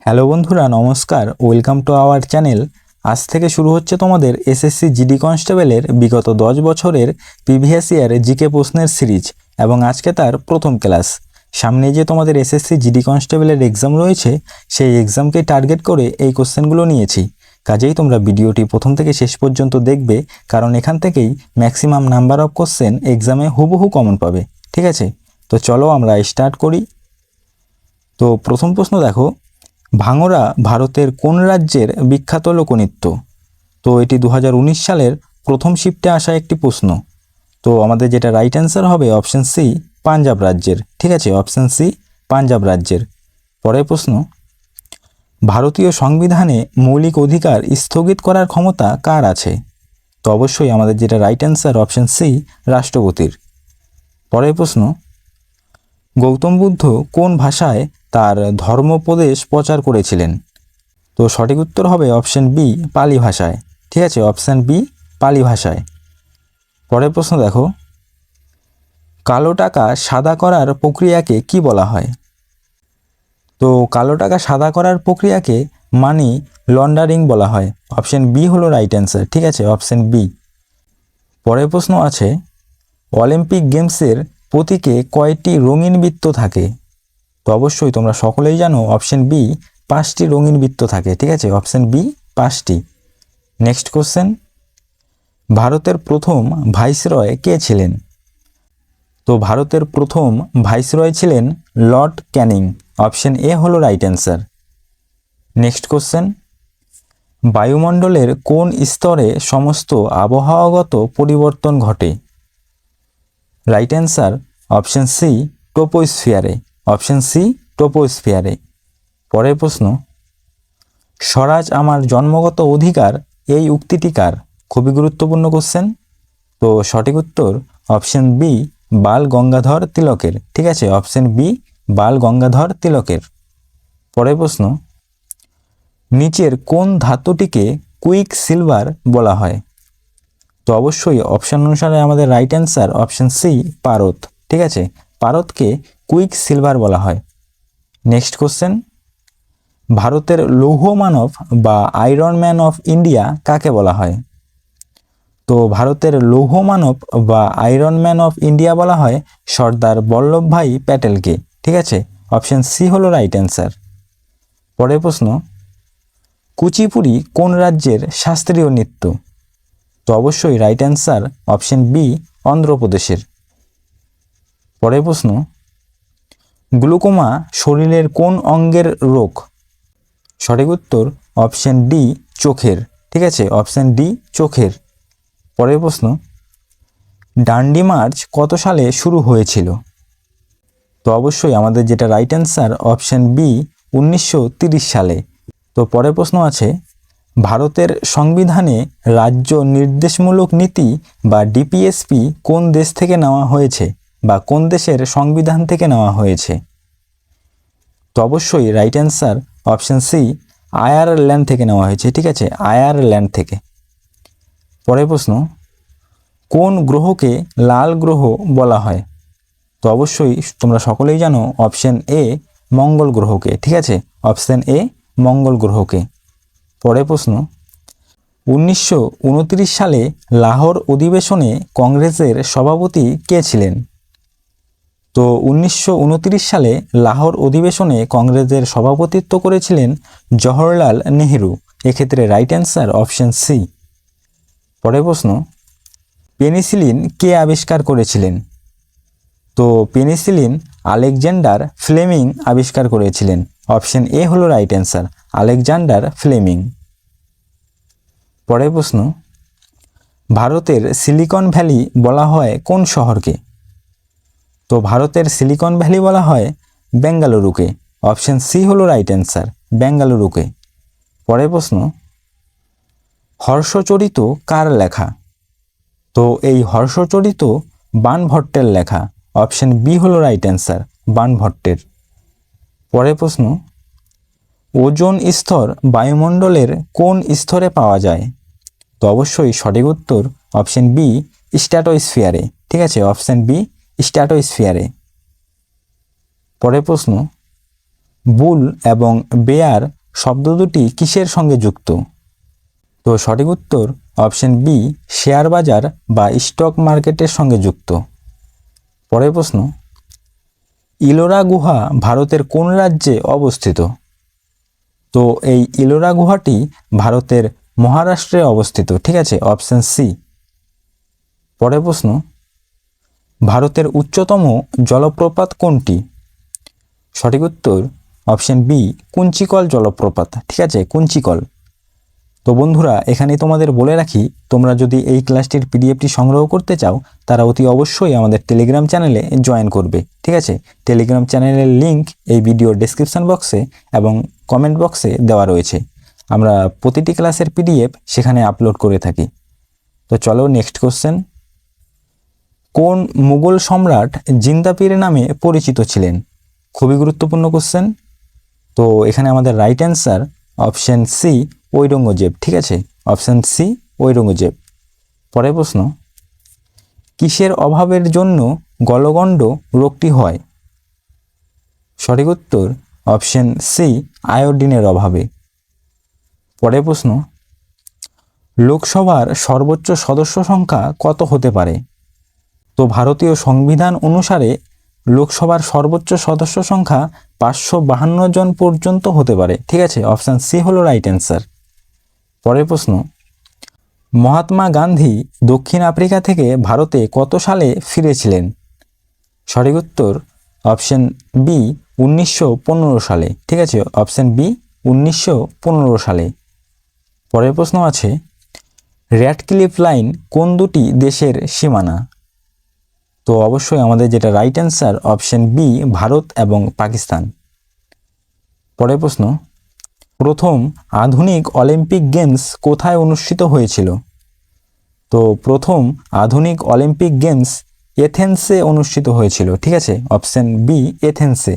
Hello বন্ধুরা, নমস্কার। Welcome to our channel. আজ থেকে শুরু হচ্ছে তোমাদের এসএসসি জিডি কনস্টেবলের বিগত 10 বছরের প্রিভিয়াস ইয়ার জিকে প্রশ্নের সিরিজ এবং আজকে তার প্রথম ক্লাস। সামনে যে তোমাদের এসএসসি জিডি কনস্টেবলের এক্সাম রয়েছে, সেই এক্সামকে টার্গেট করে এই কোশ্চেনগুলো নিয়েছি। কাজেই তোমরা ভিডিওটি প্রথম থেকে শেষ পর্যন্ত দেখবে, কারণ এখান থেকেই ম্যাক্সিমাম নাম্বার অফ কোশ্চেন এক্সামে হুবহু কমন পাবে। ঠিক আছে, তো চলো আমরা স্টার্ট করি। তো প্রথম প্রশ্ন দেখো, ভাঙড়া ভারতের কোন রাজ্যের বিখ্যাত লোকনৃত্য? তো এটি 2019 সালের প্রথম শিফটে আসা একটি প্রশ্ন। তো আমাদের যেটা রাইট অ্যান্সার হবে অপশন সি, পাঞ্জাব রাজ্যের। ঠিক আছে, অপশন সি, পাঞ্জাব রাজ্যের। পরের প্রশ্ন, ভারতীয় সংবিধানে মৌলিক অধিকার স্থগিত করার ক্ষমতা কার আছে? তো অবশ্যই আমাদের যেটা রাইট অ্যান্সার অপশন সি, রাষ্ট্রপতির। পরের প্রশ্ন, গৌতম বুদ্ধ কোন ভাষায় তার ধর্মোপদেশ প্রচার করেছিলেন? তো সঠিক উত্তর হবে অপশন বি, পালি ভাষায়। ঠিক আছে, অপশন বি, পালি ভাষায়। পরের প্রশ্ন দেখো, কালো টাকা সাদা করার প্রক্রিয়াকে কি বলা হয়? তো কালো টাকা সাদা করার প্রক্রিয়াকে মানি লন্ডারিং বলা হয়। অপশন বি হলো রাইট অ্যান্সার। ঠিক আছে, অপশন বি। পরের প্রশ্ন আছে, অলিম্পিক গেমসের প্রতীকে কয়টি রঙিন বৃত্ত থাকে? তো অবশ্যই তোমরা সকলেই জানো অপশন বি, 5টি রঙিন বৃত্ত থাকে। ঠিক আছে, অপশন বি, 5টি। নেক্সট কোশ্চেন, ভারতের প্রথম ভাইসরয় কে ছিলেন? তো ভারতের প্রথম ভাইসরয় ছিলেন লর্ড ক্যানিং। অপশন এ হলো রাইট অ্যান্সার। নেক্সট কোশ্চেন, বায়ুমণ্ডলের কোন স্তরে সমস্ত আবহাওয়াগত পরিবর্তন ঘটে? রাইট অ্যান্সার অপশন সি, ট্রপোস্ফিয়ারে। অপশন সি, ট্রপোস্ফিয়ারে। পরের প্রশ্ন, স্বরাজ আমার জন্মগত অধিকার, এই উক্তিটি কার? খুবই গুরুত্বপূর্ণ কোশ্চেন। তো সঠিক উত্তর অপশন বি, বাল গঙ্গাধর তিলকের। ঠিক আছে, অপশন বি, বাল গঙ্গাধর তিলকের। পরের প্রশ্ন, নিচের কোন ধাতুটিকে কুইক সিলভার বলা হয়? তো অবশ্যই অপশন অনুসারে আমাদের রাইট অ্যান্সার অপশন সি, পারদ। ঠিক আছে, পারদকে কুইক সিলভার বলা হয়। নেক্সট কোশ্চেন, ভারতের লৌহ মানব বা আয়রন ম্যান অফ ইন্ডিয়া কাকে বলা হয়? তো ভারতের লৌহ মানব বা আয়রন ম্যান অফ ইন্ডিয়া বলা হয় সর্দার বল্লভভাই প্যাটেলকে। ঠিক আছে, অপশন সি হলো রাইট অ্যান্সার। পরের প্রশ্ন, কুচিপুড়ি কোন রাজ্যের শাস্ত্রীয় নৃত্য? তো অবশ্যই রাইট অ্যান্সার অপশন বি, অন্ধ্রপ্রদেশের। পরের প্রশ্ন, গ্লুকোমা শরীরের কোন অঙ্গের রোগ? সঠিক উত্তর অপশন ডি, চোখের। ঠিক আছে, অপশন ডি, চোখের। পরের প্রশ্ন, ডান্ডি মার্চ কত সালে শুরু হয়েছিল? তো অবশ্যই আমাদের যেটা রাইট অ্যান্সার অপশন বি, 1930 সালে। তো পরের প্রশ্ন আছে, ভারতের সংবিধানে রাজ্য নির্দেশমূলক নীতি বা ডিপিএসপি কোন দেশ থেকে নেওয়া হয়েছে বা কোন দেশের সংবিধান থেকে নেওয়া হয়েছে? তো অবশ্যই right answer option C, Ireland থেকে নেওয়া হয়েছে। ঠিক আছে, আয়ারল্যান্ড থেকে। পরের প্রশ্ন, কোন গ্রহকে লাল গ্রহ বলা হয়? তো অবশ্যই তোমরা সকলেই জানো অপশন এ, মঙ্গল গ্রহকে। ঠিক আছে, অপশন এ, মঙ্গল গ্রহকে। পরের প্রশ্ন, 1929 সালে লাহোর অধিবেশনে কংগ্রেসের সভাপতি কে ছিলেন? তো 1929 সালে লাহোর অধিবেশনে কংগ্রেসের সভাপতিত্ব করেছিলেন জওহরলাল নেহেরু। এক্ষেত্রে রাইট অ্যান্সার অপশন সি। পরের প্রশ্ন, পেনিসিলিন কে আবিষ্কার করেছিলেন? তো পেনিসিলিন আলেকজান্ডার ফ্লেমিং আবিষ্কার করেছিলেন। অপশন এ হলো রাইট অ্যান্সার, আলেকজান্ডার ফ্লেমিং। পরের প্রশ্ন, ভারতের সিলিকন ভ্যালি বলা হয় কোন শহরকে? তো ভারতের সিলিকন ভ্যালি বলা হয় বেঙ্গালুরুকে। অপশন সি হলো রাইট অ্যান্সার, বেঙ্গালুরুকে। পরের প্রশ্ন, হর্ষচরিত কার লেখা? তো এই হর্ষচরিত বাণভট্টের লেখা। অপশন বি হলো রাইট অ্যান্সার, বাণভট্টের। পরের প্রশ্ন, ওজোন স্তর বায়ুমণ্ডলের কোন স্তরে পাওয়া যায়? তো অবশ্যই সঠিক উত্তর অপশন বি, স্ট্র্যাটোস্ফিয়ারে। ঠিক আছে, অপশন বি, স্ট্র্যাটোস্ফিয়ারে। পরের প্রশ্ন, বুল এবং বেয়ার শব্দ দুটি কিসের সঙ্গে যুক্ত? তো সঠিক উত্তর অপশন বি, শেয়ার বাজার বা স্টক মার্কেটের সঙ্গে যুক্ত। পরের প্রশ্ন, ইলোরা গুহা ভারতের কোন রাজ্যে অবস্থিত? তো এই ইলোরা গুহাটি ভারতের মহারাষ্ট্রে অবস্থিত, ঠিক আছে, অপশন সি। পরের প্রশ্ন, ভারতের উচ্চতম জলপ্রপাত কোনটি? সঠিক উত্তর অপশন বি, কুঞ্চিকল জলপ্রপাত, ঠিক আছে, কুঞ্চিকল। তো বন্ধুরা, এখানেই তোমাদের বলে রাখি, তোমরা যদি এই ক্লাসটির পিডিএফটি সংগ্রহ করতে চাও তারা অতি অবশ্যই আমাদের টেলিগ্রাম চ্যানেলে জয়েন করবে, ঠিক আছে। টেলিগ্রাম চ্যানেলের লিংক এই ভিডিওর ডেসক্রিপশন বক্সে এবং কমেন্ট বক্সে দেওয়া রয়েছে। আমরা প্রতিটি ক্লাসের পিডিএফ সেখানে আপলোড করে থাকি। তো চলো নেক্সট কোশ্চেন, কোন মুঘল সম্রাট জিন্দাপীর নামে পরিচিত ছিলেন? খুবই গুরুত্বপূর্ণ কোশ্চেন। তো এখানে আমাদের right answer option C, Aurangzeb, ঠিক আছে, অপশন সি, ঔরঙ্গজেব। পরের প্রশ্ন, কিসের অভাবের জন্য গলগণ্ড রোগটি হয়? সঠিক উত্তর অপশন সি, আয়োডিনের অভাবে। পরের প্রশ্ন, লোকসভার সর্বোচ্চ সদস্য সংখ্যা কত হতে পারে? তো ভারতীয় সংবিধান অনুসারে লোকসভার সর্বোচ্চ সদস্য সংখ্যা 552 জন পর্যন্ত হতে পারে, ঠিক আছে, অপশান সি হলো রাইট অ্যান্সার। পরের প্রশ্ন, মহাত্মা গান্ধী দক্ষিণ আফ্রিকা থেকে ভারতে কত সালে ফিরেছিলেন? সঠিক উত্তর অপশন বি, 1915 সালে, ঠিক আছে, অপশন বি, 1915 সালে। পরের প্রশ্ন আছে, র্যাডক্লিফ লাইন কোন দুটি দেশের সীমানা? তো অবশ্যই আমাদের যেটা right answer option B, Bharat এবং পাকিস্তান। পরের প্রশ্ন, প্রথম আধুনিক অলিম্পিক গেমস কোথায় অনুষ্ঠিত হয়েছিল? তো প্রথম আধুনিক অলিম্পিক গেমস এথেন্সে অনুষ্ঠিত হয়েছিল, ঠিক আছে, অপশন বি, এথেন্সে।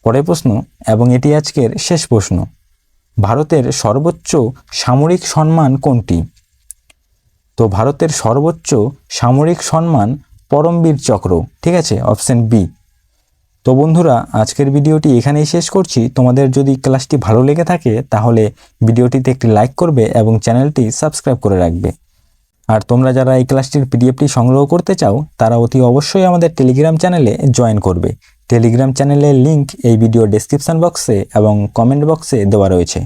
পরের প্রশ্ন, এবং এটি আজকের শেষ প্রশ্ন, ভারতের সর্বোচ্চ সামরিক সম্মান কোনটি? তো ভারতের সর্বোচ্চ সামরিক সম্মান পরমবীর চক্র, ঠিক আছে, অপশন বি। তো বন্ধুরা, আজকের ভিডিওটি এখানেই শেষ করছি। তোমাদের যদি ক্লাসটি ভালো লেগে থাকে তাহলে ভিডিওটিতে একটি লাইক করবে এবং চ্যানেলটি সাবস্ক্রাইব করে রাখবে। আর তোমরা যারা এই ক্লাসটির পিডিএফটি সংগ্রহ করতে চাও তারা অতি অবশ্যই আমাদের টেলিগ্রাম চ্যানেলে জয়েন করবে। টেলিগ্রাম চ্যানেলের লিংক এই ভিডিও ডেসক্রিপশন বক্সে এবং কমেন্ট বক্সে দেওয়া রয়েছে।